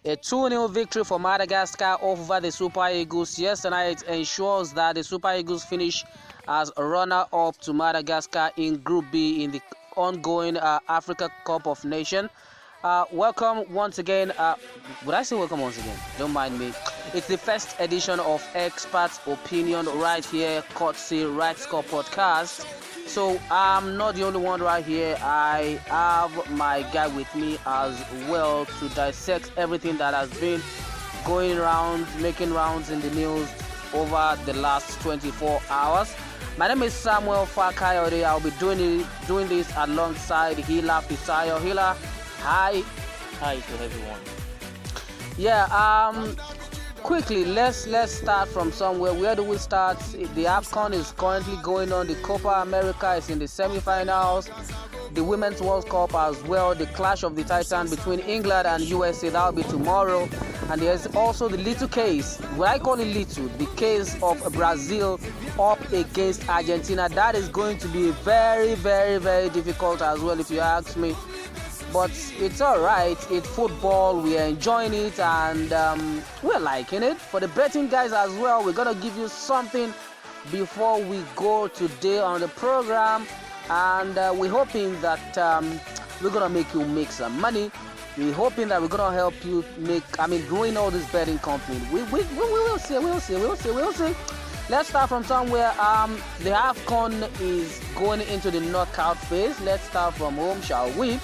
A 2-0 victory for Madagascar over the Super Eagles yesterday ensures that the Super Eagles finish as runner-up to Madagascar in Group B in the ongoing Africa Cup of Nations. Welcome once again. Would I say welcome once again? Don't mind me. It's the first edition of Experts Opinion right here, courtesy Right Score Podcast. So I'm not the only one right here. I have my guy with me as well to dissect everything that has been going around, making rounds in the news over the last 24 hours. My name is Samuel Fakayode. I'll be doing this alongside Hila Fisayo. Hila, hi. Hi to everyone. Yeah, quickly, let's start from somewhere. Where do we start? The AFCON is currently going on. The Copa America is in the semi-finals. The Women's World Cup as well. The clash of the Titan between England and USA, that will be tomorrow. And there's also the little case, what I call it little, the case of Brazil up against Argentina. That is going to be very, very, very difficult as well, if you ask me. But it's all right. It's football. We are enjoying it, and we're liking it. For the betting guys as well, we're gonna give you something before we go today on the program, and we're hoping that we're gonna make you make some money. We're hoping that we're gonna help you growing all this betting company. We will see. We'll see. Let's start from somewhere. The AFCON is going into the knockout phase. Let's start from home, shall we?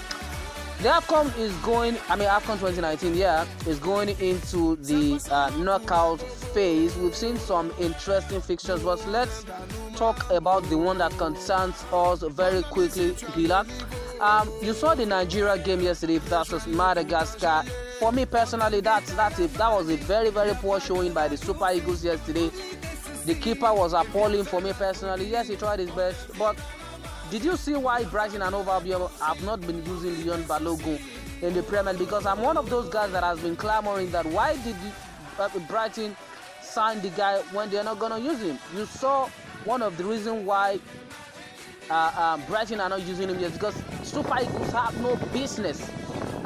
The AFCON is AFCON 2019, is going into the knockout phase. We've seen some interesting fixtures, but let's talk about the one that concerns us very quickly, Hila. You saw the Nigeria game yesterday versus Madagascar. For me personally, that was a very, very poor showing by the Super Eagles yesterday. The keeper was appalling for me personally. Yes, he tried his best, but did you see why Brighton and Hove Albion have not been using Leon Balogun in the Premier League? Because I'm one of those guys that has been clamoring that why did Brighton sign the guy when they're not going to use him? You saw one of the reasons why Brighton are not using him is because Super Eagles have no business,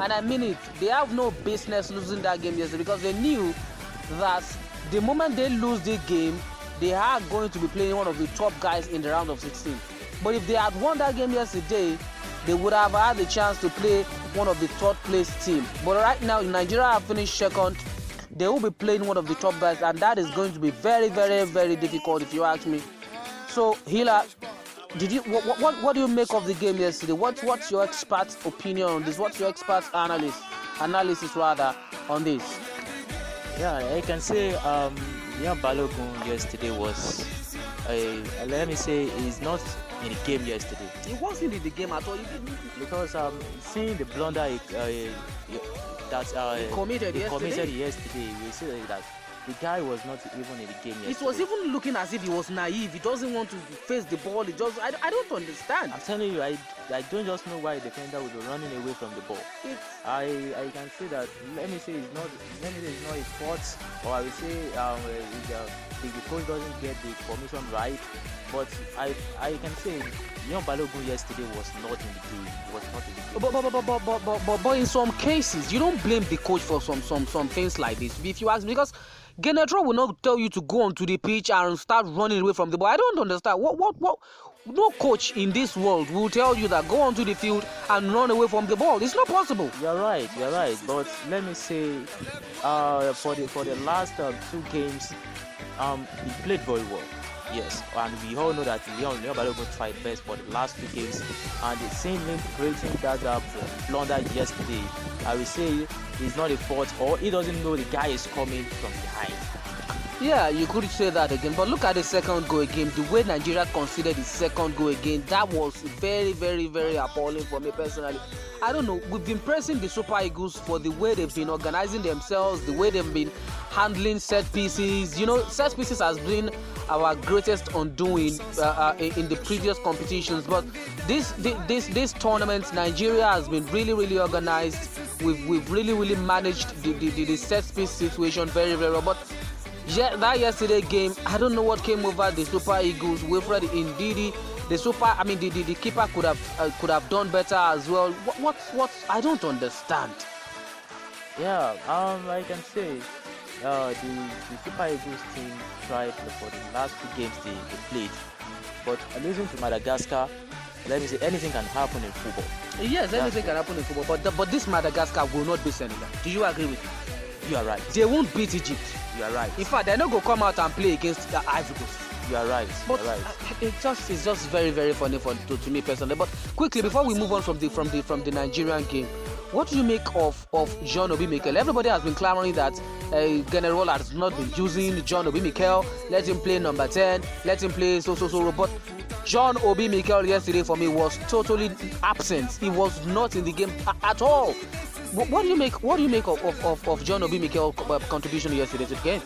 and I mean it, they have no business losing that game yesterday, because they knew that the moment they lose the game, they are going to be playing one of the top guys in the round of 16. But if they had won that game yesterday, they would have had the chance to play one of the third place team. But right now, Nigeria have finished second. They will be playing one of the top guys, and that is going to be very, very, very difficult if you ask me. So, Hila, what do you make of the game yesterday? What's your expert opinion on this? What's your expert analysis on this? Yeah, I can say Leon Balogun yesterday was let me say he's not in the game yesterday. He wasn't in the game at all. Because seeing the blunder he committed yesterday, we see that the guy was not even in the game yesterday. It was even looking as if he was naive. He doesn't want to face the ball. I don't understand. I'm telling you, I don't just know why the defender would be running away from the ball. I can say that. Let me say it's not his fault, or I will say the coach doesn't get the formation right. But I can say Leon Balogun yesterday was not in the game. He was not in the game. But in some cases, you don't blame the coach for some things like this. If you ask me, because Genetro will not tell you to go onto the pitch and start running away from the ball. I don't understand. What? No coach in this world will tell you that go onto the field and run away from the ball. It's not possible. You're right. But let me say, for the last 2 games, he played very well. Yes, and we all know that Leon Balogun tried best for the last 2 games, and the same him creating that blunder yesterday, I will say it's not a fault, or he doesn't know the guy is coming from behind. Yeah, you could say that again, but look at the second goal again. The way Nigeria considered the second goal again, that was very, very, very appalling for me personally. I don't know, we've been praising the Super Eagles for the way they've been organizing themselves, the way they've been handling set pieces. You know, set pieces has been our greatest undoing in the previous competitions, but this tournament, Nigeria has been really, really organized. We've really managed the set piece situation very, very well. But yeah, that yesterday game, I don't know what came over the Super Eagles. Wilfred Ndidi, the keeper could have done better as well. What I don't understand. Yeah, I can say the Super Eagles team tried for the last two games they played, but losing to Madagascar, let me say anything can happen in football. Yes, anything can happen in football, but this Madagascar will not beat Senegal. Do you agree with me? You are right. They won't beat Egypt. You are right. In fact, they're not going to come out and play against the Ivory Coast. You are right. But you are right. It's just very, very funny to me personally. But quickly, before we move on from the Nigerian game, what do you make of John Obi Mikel? Everybody has been clamoring that General has not been using John Obi Mikel. Let him play number 10. Let him play so. But John Obi Mikel yesterday for me was totally absent. He was not in the game at all. What do you make of John Obi Mikel contribution yesterday to the game?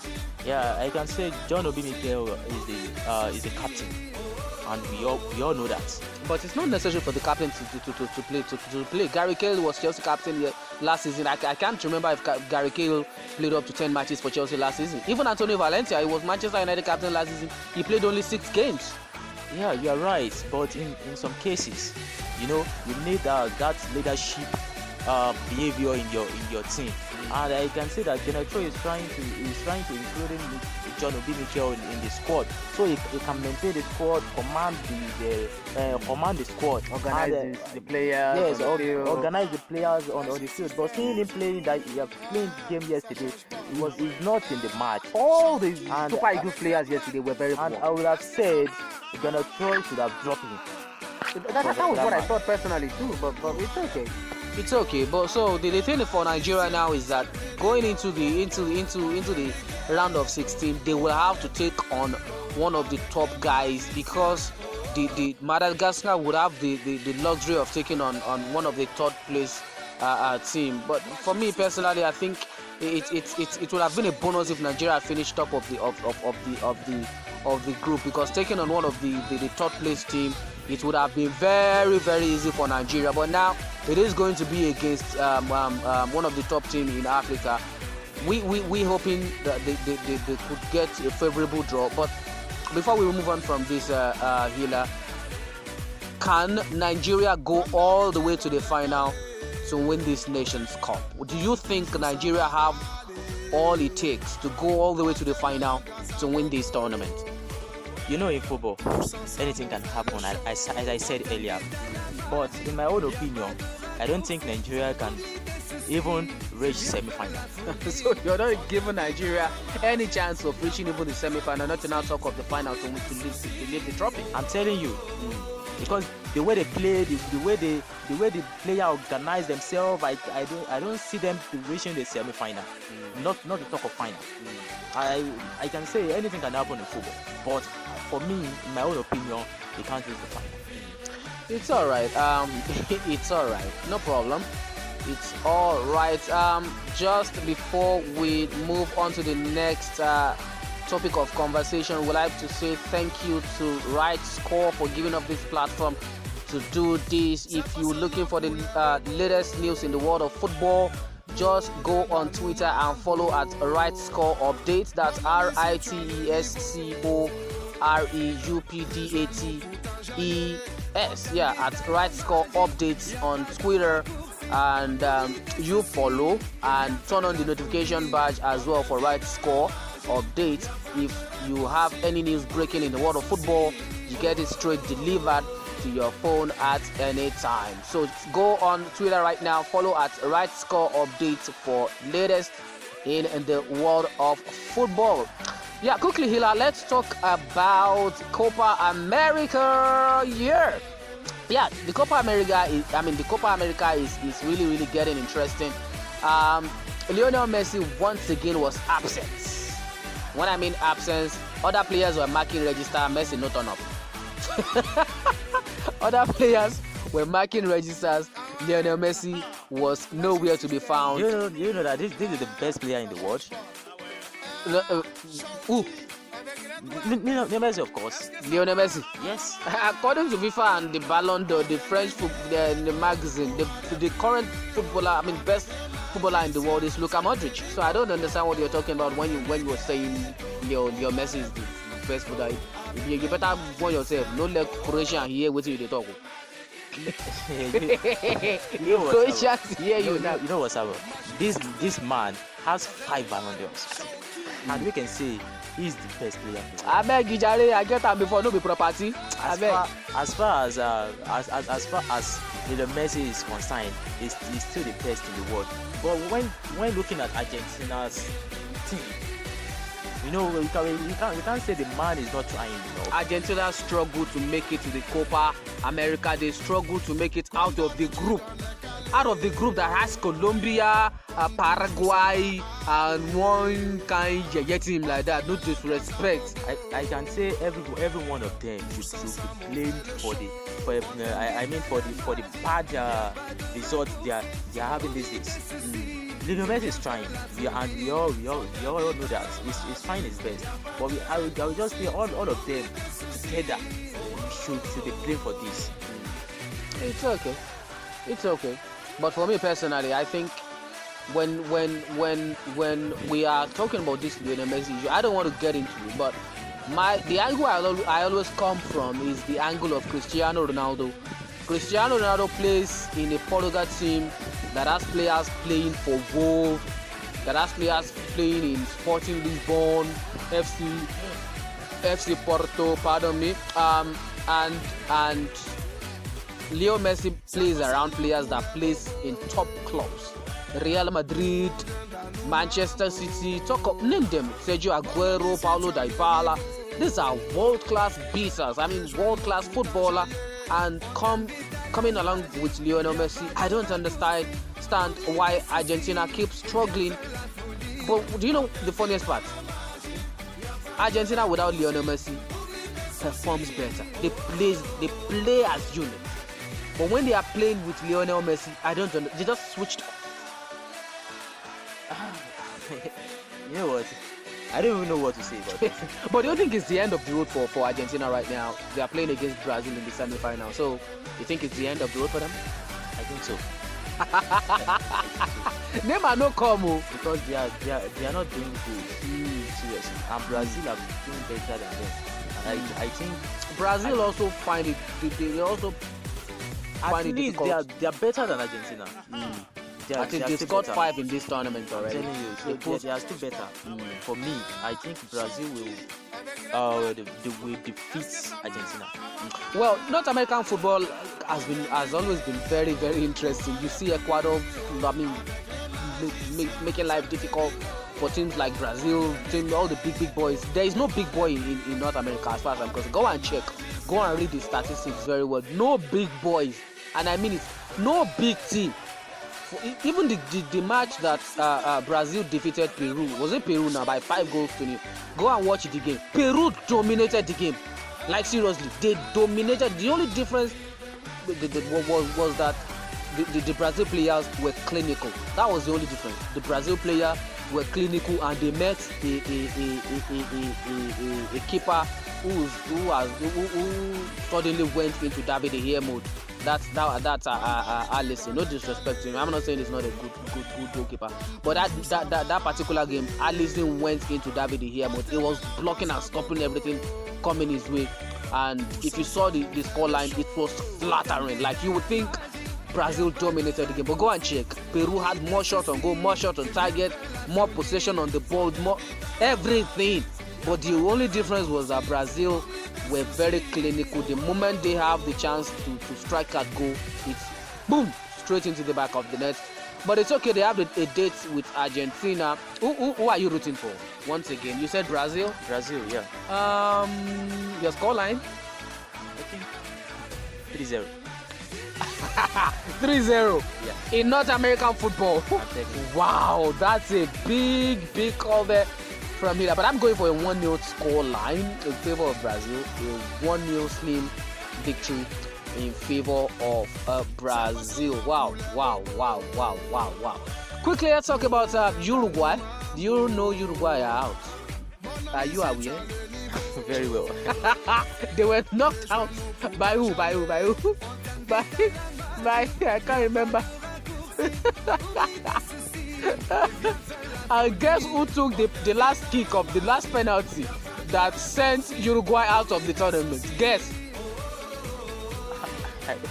Yeah, I can say John Obi Mikel is the captain, and we all know that. But it's not necessary for the captain to play. Gary Cahill was Chelsea captain last season. I can't remember if Gary Cahill played up to 10 matches for Chelsea last season. Even Antonio Valencia, he was Manchester United captain last season. He played only 6 games. Yeah, you are right. But in some cases, you need that leadership behavior in your team. And I can say that Geneto is trying to include John Obi Mikel in the squad, so he can maintain the squad, command the squad, organize the players. Yes, organize the players on the field. But seeing him playing the game yesterday, he's not in the match. All the Super Eagles players yesterday were very poor. And I would have said Geneto should have dropped him. That was what I thought personally too, but it's okay. It's okay, but so the thing for Nigeria now is that going into the round of 16, they will have to take on one of the top guys, because the Madagascar would have the luxury of taking on one of the third place team. But for me personally, I think it would have been a bonus if Nigeria finished top of the group, because taking on one of the third place team, it would have been very, very easy for Nigeria. But now it is going to be against one of the top teams in Africa. We hoping that they could get a favorable draw. But before we move on from this, Hila, can Nigeria go all the way to the final to win this Nations Cup? Do you think Nigeria have all it takes to go all the way to the final to win this tournament? In football, anything can happen, as I said earlier. But in my own opinion, I don't think Nigeria can even reach semi-final. So you're not giving Nigeria any chance of reaching even the semi-final, not to now talk of the final to lift the trophy. I'm telling you, because the way they play, the way the player organize themselves, I don't see them reaching the semi-final. Not to talk of final. I can say anything can happen in football, but for me, in my own opinion, they can't reach the final. It's all right. It's all right. No problem. It's all right. Just before we move on to the next topic of conversation, we'd like to say thank you to Right Score for giving us this platform to do this. If you're looking for the latest news in the world of football, just go on Twitter and follow at Right Score Updates. That's RITESCOREUPDATES. Yeah, at Right Score Updates on Twitter. And you follow and turn on the notification badge as well for Right Score Updates. If you have any news breaking in the world of football, you get it straight delivered to your phone at any time. So go on Twitter right now, follow at Right Score Updates for latest in the world of football. Yeah, quickly, Hila, let's talk about Copa America. Yeah, the Copa America is really, really getting interesting. Lionel Messi once again was absent. When I mean absence, other players were marking register, Messi not turn up. Other players were marking registers, Lionel Messi was nowhere to be found. You know that this is the best player in the world. Who? Lionel Messi, of course. Lionel Messi. Yes. According to FIFA and the Ballon d'Or, the French the magazine, the current footballer, best footballer in the world is Luka Modric. So I don't understand what you're talking about when you were saying your Messi is the best footballer. You better warn yourself. No let Croatian hear what you talk. Croatians hear you now. You know what's up? this man has 5 Ballon d'Ors, and we can say he's the best player. I beg you, Jare, I get am before, no be property. As far as Lionel Messi is concerned, he's still the best in the world. But when looking at Argentina's team, you can't say the man is not trying. Argentina struggled to make it to the Copa America. They struggled to make it out of the group. Out of the group that has Colombia, Paraguay, and one kind of team like that. No disrespect. I can say every one of them should be blamed for the bad results they are having these days. Lionel Messi is trying, and we all know that he's trying his best. But I will just say all of them together should be blamed for this. It's okay. But for me personally, I think when we are talking about this Lionel Messi issue, I don't want to get into it, but the angle I always come from is the angle of Cristiano Ronaldo. Cristiano Ronaldo plays in a Portugal team that has players playing for Wolves, that has players playing in Sporting Lisbon, FC Porto, pardon me, and Leo Messi plays around players that plays in top clubs. Real Madrid, Manchester City, name them. Sergio Aguero, Paulo Dybala. These are world-class beaters. I mean, world-class footballer. And coming along with Lionel Messi, I don't understand why Argentina keeps struggling. But do you know the funniest part? Argentina without Lionel Messi performs better. They play as unit. But when they are playing with Lionel Messi, they just switched off. You know what? I don't even know what to say about this. But do you think it's the end of the road for Argentina right now? They are playing against Brazil in the semi-final. So, you think it's the end of the road for them? I think so. Neymar no come because they are not doing good. Seriously. And Brazil are doing better than them. And I think Brazil also find it. They also find it difficult. They are better than Argentina. I think they scored 5 in this tournament already. I'm telling you, they are still better. For me, I think Brazil will defeat Argentina. Well, North American football has always been very, very interesting. You see Ecuador, making life difficult for teams like Brazil, all the big boys. There is no big boy in North America as far as I'm concerned. Go and check. Go and read the statistics very well. No big boys, and I mean it. No big team. Even the match that Brazil defeated Peru, was it Peru now by 5 goals to 0? Go and watch the game. Peru dominated the game. Like seriously, they dominated. The only difference was that the Brazil players were clinical. That was the only difference. The Brazil players were clinical and they met a keeper who suddenly went into David De Gea mode. That's Alisson. No disrespect to him. I'm not saying he's not a good goalkeeper, but that particular game, Alisson went into David De Gea mode. He was blocking and stopping everything coming his way. And if you saw the scoreline, it was flattering. Like you would think Brazil dominated the game, but go and check. Peru had more shots on goal, more shots on target, more possession on the ball, more everything. But the only difference was that Brazil were very clinical. The moment they have the chance to strike a goal, it's boom, straight into the back of the net. But it's okay, they have a date with Argentina. Who are you rooting for? Once again, you said Brazil? Brazil, yeah. Your scoreline? I think 3-0. 3-0 yeah. In North American football. Wow, that's a big call there from here. But I'm going for a 1-0 score line in favor of Brazil. A 1-0 slim victory in favor of Brazil. Wow. Quickly, let's talk about Uruguay. Do you know Uruguay are out? Are you aware? Very well. They were knocked out by who? By I can't remember. And guess who took the last kick of the last penalty that sent Uruguay out of the tournament? Guess.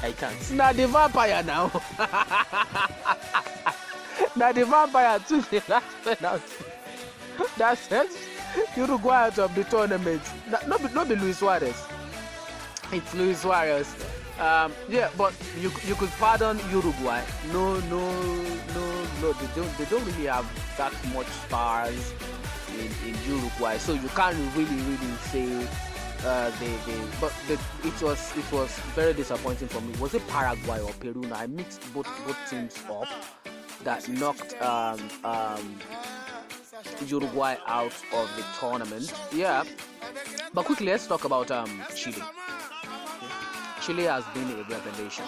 I can't. Now the vampire now. Now the vampire took the last penalty. That sets Uruguay out of the tournament. Not be Luis Suarez. It's Luis Suarez. Yeah, but you could pardon Uruguay. No. They don't really have that much stars in Uruguay, so you can't really say it was very disappointing for me. Was it Paraguay or Peru? Now I mixed both teams up that knocked Uruguay out of the tournament. Yeah, but quickly let's talk about Chile. Chile has been a revelation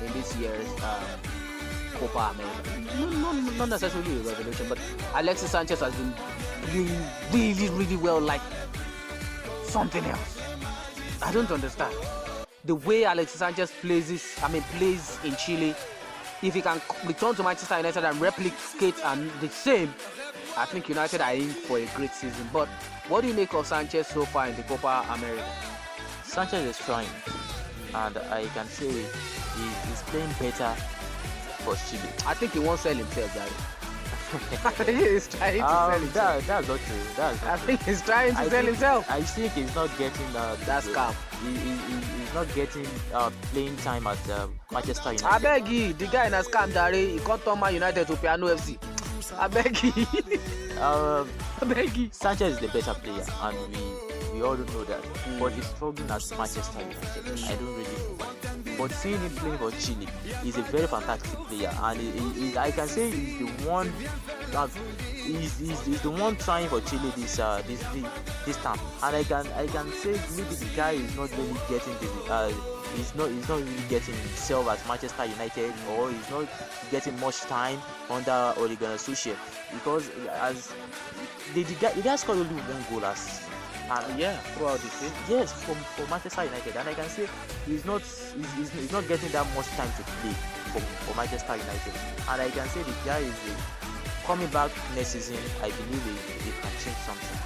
in this year's Copa America. Not necessarily a revelation, but Alexis Sanchez has been playing really well, like something else. I don't understand the way Alexis Sanchez plays in Chile. If he can return to Manchester United and replicate and the same, I think United are in for a great season. But what do you make of Sanchez so far in the Copa America? Sanchez is trying, and I can say he's playing better for Chile. I think he won't sell himself, Gary. He's trying to sell himself. That's not true. I think he's trying to sell himself. I think he's not getting that's calm. He's not getting playing time at Manchester United. I beg you, the guy in a scam, Gary. He can't turn Man United to Piano FC. I beg you. I beg you. Sanchez is the better player, and we all don't know that. But he's struggling at Manchester United. I don't really know. But seeing him playing for Chile, he's a very fantastic player, and I can say he's the one. He's the one trying for Chile this time, and I can say maybe the guy is not really getting he's not really getting himself at Manchester United, or he's not getting much time under Ole Gunnar Solskjaer, because as the guy scored only one goal throughout the season. Yes, for Manchester United, and I can say he's not getting that much time to play for Manchester United, and I can say the guy is coming back next season. I believe he can change something.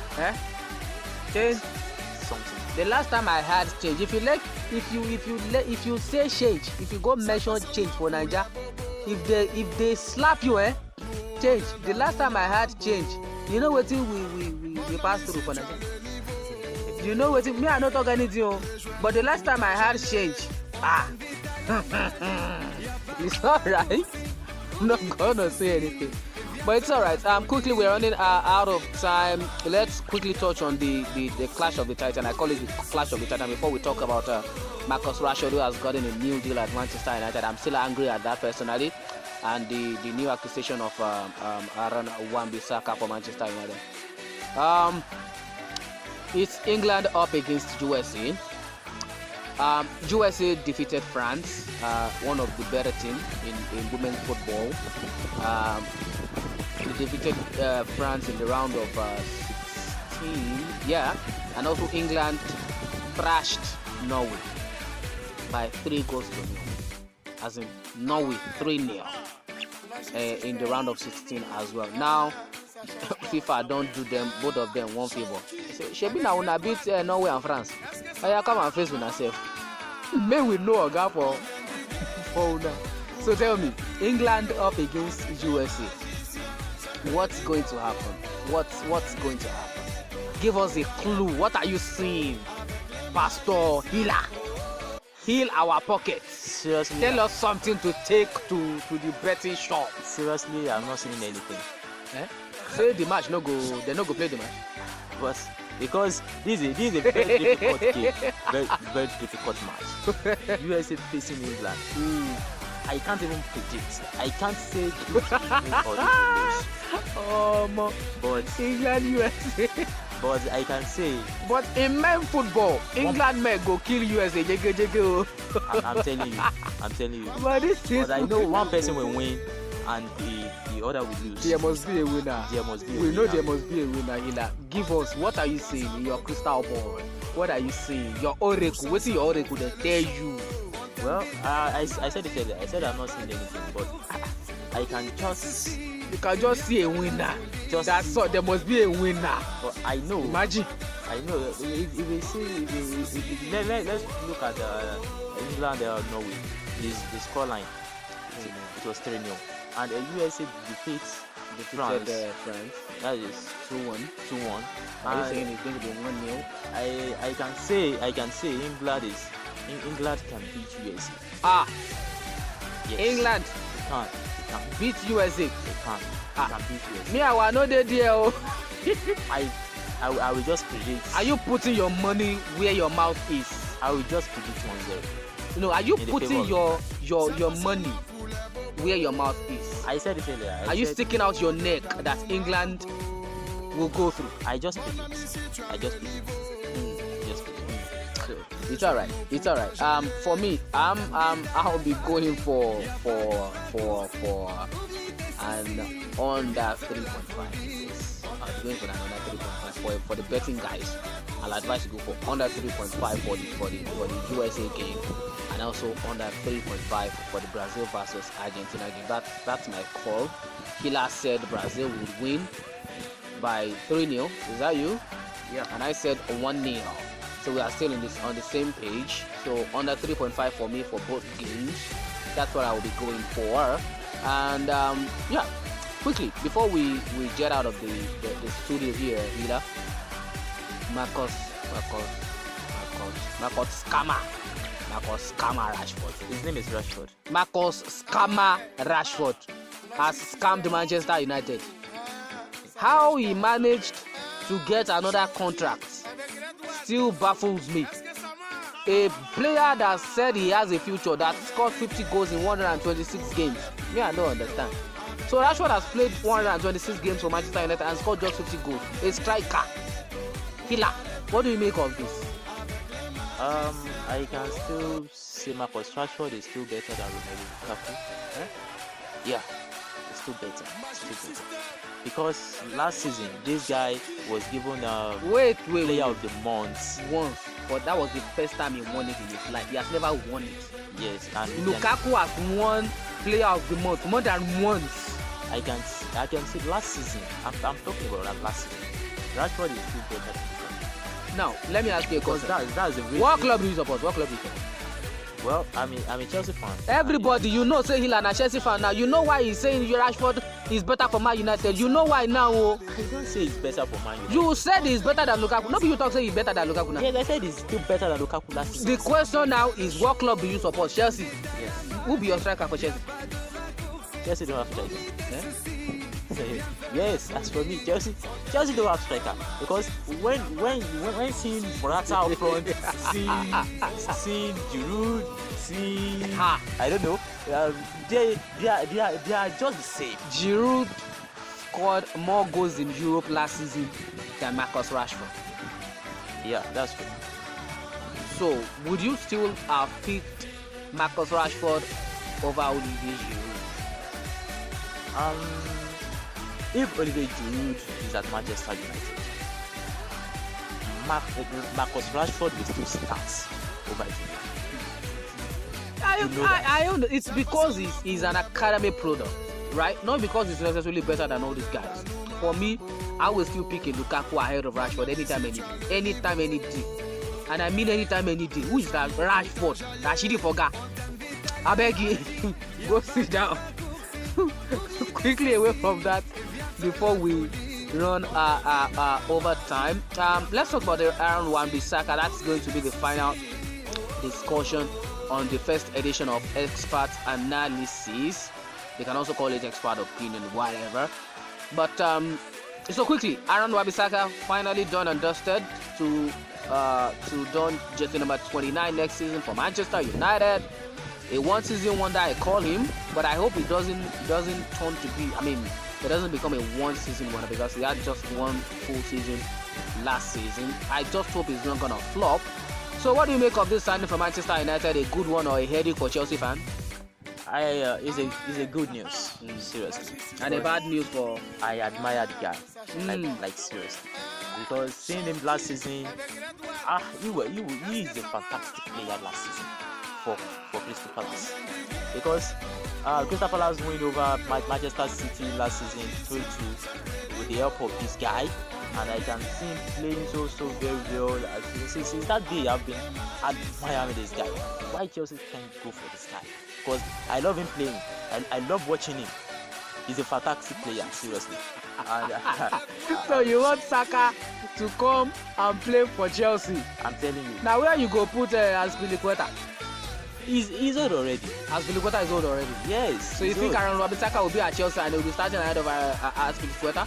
Change something. The last time I had change, if you say change, if you go mention change for Nigeria, if they slap you, change. The last time I had change, you know what we passed through for Nigeria. You know what? Me, I not talk anything, but the last time I had change, it's alright. I'm not gonna say anything, but it's alright. Quickly, we're running out of time. Let's quickly touch on the clash of the Titan. I call it the clash of the Titan before we talk about Marcus Rashford, who has gotten a new deal at Manchester United. I'm still angry at that personally, and the new acquisition of Aaron Wan-Bissaka for Manchester United. It's England up against USA. USA defeated France, one of the better teams in women's football. They defeated France in the round of 16. And also England thrashed Norway by 3 goals to 0. As in Norway 3-0 in the round of 16 as well. Now FIFA don't do them, both of them, one favor. Shebi na una beat Norway and France. Oya come and face una self. May we know a gap for una. So tell me, England up against USA. What's going to happen? What's going to happen? Give us a clue. What are you seeing, Pastor Hila? Heal our pockets. Seriously, tell us something to take to the betting shop. Seriously, I'm not seeing anything. Say the match no go. They no go play the match. But because this is a very difficult game, very difficult match. USA facing England. I can't even predict. I can't say who's win or who's lose. But England USA. But I can say. But in men football, England men go kill USA. I'm telling you. But I know one person will win and the other will lose. There must be a winner. We know there must be a winner. Hila, give us, what are you seeing in your crystal ball? What are you seeing? Your oracle. What's your oracle they tell you? Well, I said it earlier. I said I'm not seeing anything, but I can just. You can just see a winner. That's all. There must be a winner. But I know. Imagine. I know. If we see, let's look at England Norway. The scoreline. It was 3-0. and USA defeats Defeated France. France That is 2-1. 2-1. Are you And saying it's going to be 1-0? I can say England can beat USA. Ah, Yes. England They can. beat USA. They can. They Ah. can beat USA. Me, I will not there. Oh. I will just predict. Are you putting your money where your mouth is? I will just predict 1-0. No, are you In the putting favor your money where your mouth is? I said it earlier. Are you sticking out your neck that England will go through? I just predict. I just predict. So it's alright. It's alright. For me, I'll be going for an under 3.5. Yes, I'll be going for an under 3.5 for the betting guys. I'll advise you go for under 3.5 for the USA game, and also under 3.5 for the Brazil versus Argentina game. That's my call. Hila said Brazil would win by 3-0. Is that you? Yeah. And I said 1-0. So we are still on the same page. So under 3.5 for me for both games. That's what I will be going for. And yeah, quickly before we get out of the studio here, Hila, Marcus Scammer Rashford. His name is Rashford. Marcus Scammer Rashford has scammed Manchester United. How he managed to get another contract still baffles me. A player that said he has a future, that scored 50 goals in 126 games. Me, I don't understand. So Rashford has played 126 games for Manchester United and scored just 50 goals. A striker. Hila, what do you make of this? I can still say Marcus Rashford is still better than Romelu Lukaku. Yeah, it's still better. Because last season this guy was given Wait. player of the month Once, but that was the first time he won it in his life. He has never won it. Yes, and Lukaku has won player of the month more than once. I can see last season. I'm talking about that last season. Rashford is still better than Lukaku. Now, let me ask you a Because question. that's the reason. What club do you support? Well, I'm a Chelsea fan. Everybody, you know, say Hila na Chelsea fan now. You know why he's saying Rashford is better for Man United. You know why now? Oh. I don't say it's better for Man United. You said he's better than Lukaku. Nobody you talk say he's better than Lukaku now. Yes, I said he's still better than Lukaku last season. The question now is what club do you support? Chelsea. Yes. Who be your striker for Chelsea? Chelsea don't have striker. Yes, as for me, Chelsea don't have striker because when seeing Morata out front, seeing Giroud, I don't know, they are just the same. Giroud scored more goals in Europe last season than Marcus Rashford. Yeah, that's true. So, would you still have picked Marcus Rashford over Olivier Giroud? If Olivier Giroud is at Manchester United, Marcus Rashford will still start over Giroud. It's because he's an academy product, right? Not because he's necessarily better than all these guys. For me, I will still pick a Lukaku ahead of Rashford anytime, any day. And I mean anytime, any day. Who is that? Rashford. Rashidi forgot. I beg you, go sit down. Quickly away from that before we run overtime. Let's talk about the Aaron Wan-Bissaka. That's going to be the final discussion on the first edition of Expert Analysis. They can also call it Expert Opinion, whatever. But so quickly, Aaron Wan-Bissaka finally done and dusted to don jersey number 29 next season for Manchester United. A one-season wonder, I call him, but I hope it doesn't turn to be. I mean, it doesn't become a one-season wonder because he had just one full season last season. I just hope he's not gonna flop. So, what do you make of this signing for Manchester United? A good one or a headache for Chelsea fan? It's a good news, seriously. And a bad news for. I admire the guy, like seriously, because seeing him last season, he is a fantastic player last season for Crystal Palace, because Crystal Palace win over Manchester City last season 3-2 with the help of this guy, and I can see him playing so very well. Since that day, I've been admiring this guy. Why Chelsea can't go for this guy? Because I love him playing. I love watching him. He's a fantastic player, seriously. And, So you want Saka to come and play for Chelsea? I'm telling you, Now where you go put Azpilicueta? he's old already. Azpilicueta is old already. Yes. So you he's think old. Aaron Wan-Bissaka will be at Chelsea and he will be starting ahead of Azpilicueta?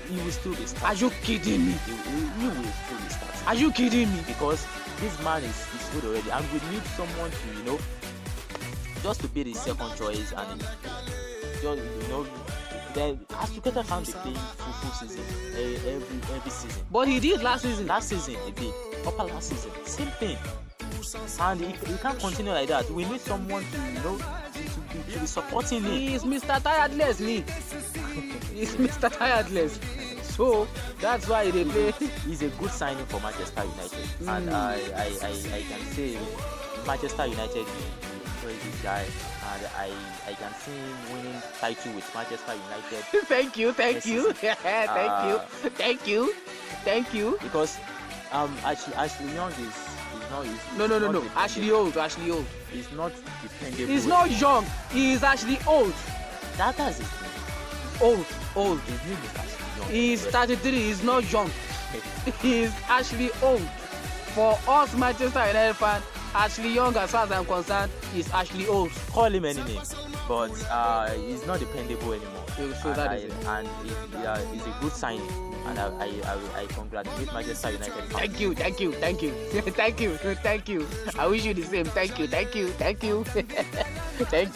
He will still be Are starting. you kidding me? He will still be starting. Are you kidding me? Because this man is old already, and we need someone to, just to be the second choice, and just, then Azpilicueta can't be playing full season every season. But he did last season. Last season he did. Upper last season, same thing. And he can't continue like that. We need someone to be supporting him. He is Mr. Tiredless, me. He's Mr. Tiredless. So that's why they play. He's a good signing for Manchester United, and I can say Manchester United will enjoy this guy, and I can see him winning title with Manchester United. Thank you. Thank you. Because Ashley Young is not. No. Ashley old. He's not dependable. He's not young. He is actually old. That's his name. Old. His name is Ashley Young. He's 33. He's not young. He's actually old. For us Manchester United fans, Ashley Young, as far as I'm concerned, is actually old. Call him any name, but he's not dependable anymore. So that is it. And he's a good signing, and I congratulate Manchester United. Thank you. Thank you. I wish you the same. Thank you. Thank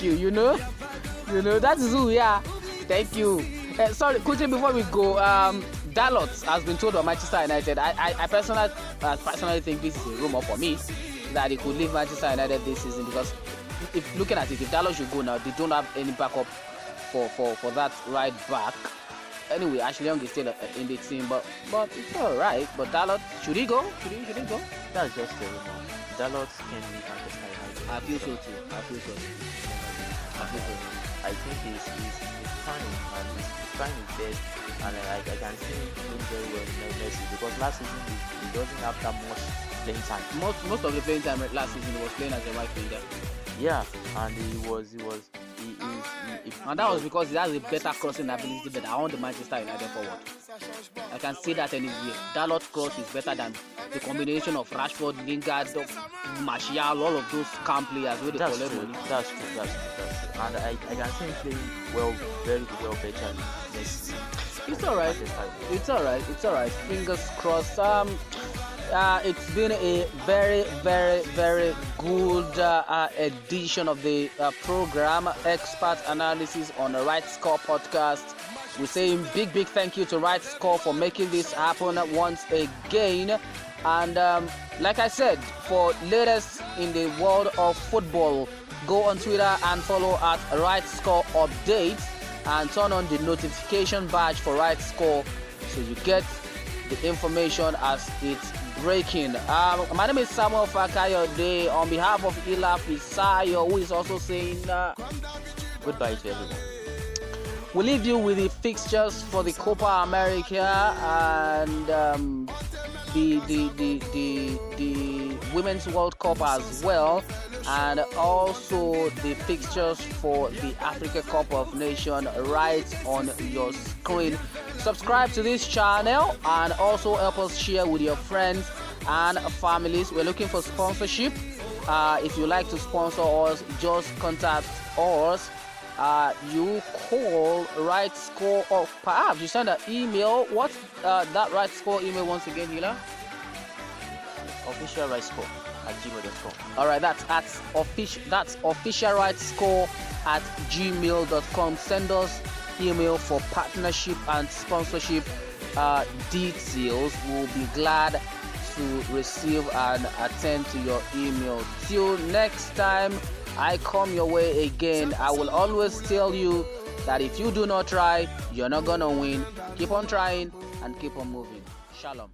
you. You know that is who we are. Thank you. Sorry, quickly before we go, Dalot has been told by Manchester United. I personally think this is a rumor for me that he could leave Manchester United this season, because if looking at it, if Dalot should go now, they don't have any backup for that right back. Anyway, Ashley Young is still in the team, but it's all right. But Dalot, should he go? Should he go? That's just a rumor. Dalot can leave Manchester United. I feel so too. I think he's trying, and he's trying his best, and I can see him doing very well in Messi, because last season he doesn't have that much playing time. Most of the playing time last season he was playing as a right winger. Yeah, and and that was because he has a better crossing ability than I want the Manchester United forward. I can say that anyway. Dalot cross is better than the combination of Rashford, Lingard, Martial, all of those camp players with the That's true. And I can see him playing well, very well, better next season. It's alright. Fingers crossed. It's been a very, very, very good edition of the program, Expert Analysis on the Right Score podcast. We say big thank you to Right Score for making this happen once again. And like I said, for latest in the world of football, go on Twitter and follow at Right Score Updates and turn on the notification badge for Right Score so you get the information as it's breaking. My name is Samuel Fakayode. On behalf of Ila Fisayo, who is also saying goodbye to everyone. We leave you with the fixtures for the Copa America and the Women's World Cup as well, and also the fixtures for the Africa Cup of Nations right on your screen. Subscribe to this channel and also help us share with your friends and families. We're looking for sponsorship. If you like to sponsor us, just contact us. You call Right Score, or perhaps you send an email. What's that Right Score email once again, Hila? Official Right Score at gmail.com. All right, that's official Right Score at gmail.com. Send us email for partnership and sponsorship details. We'll be glad to receive and attend to your email. Till next time I come your way again, I will always tell you that if you do not try, you're not gonna win. Keep on trying and keep on moving. Shalom.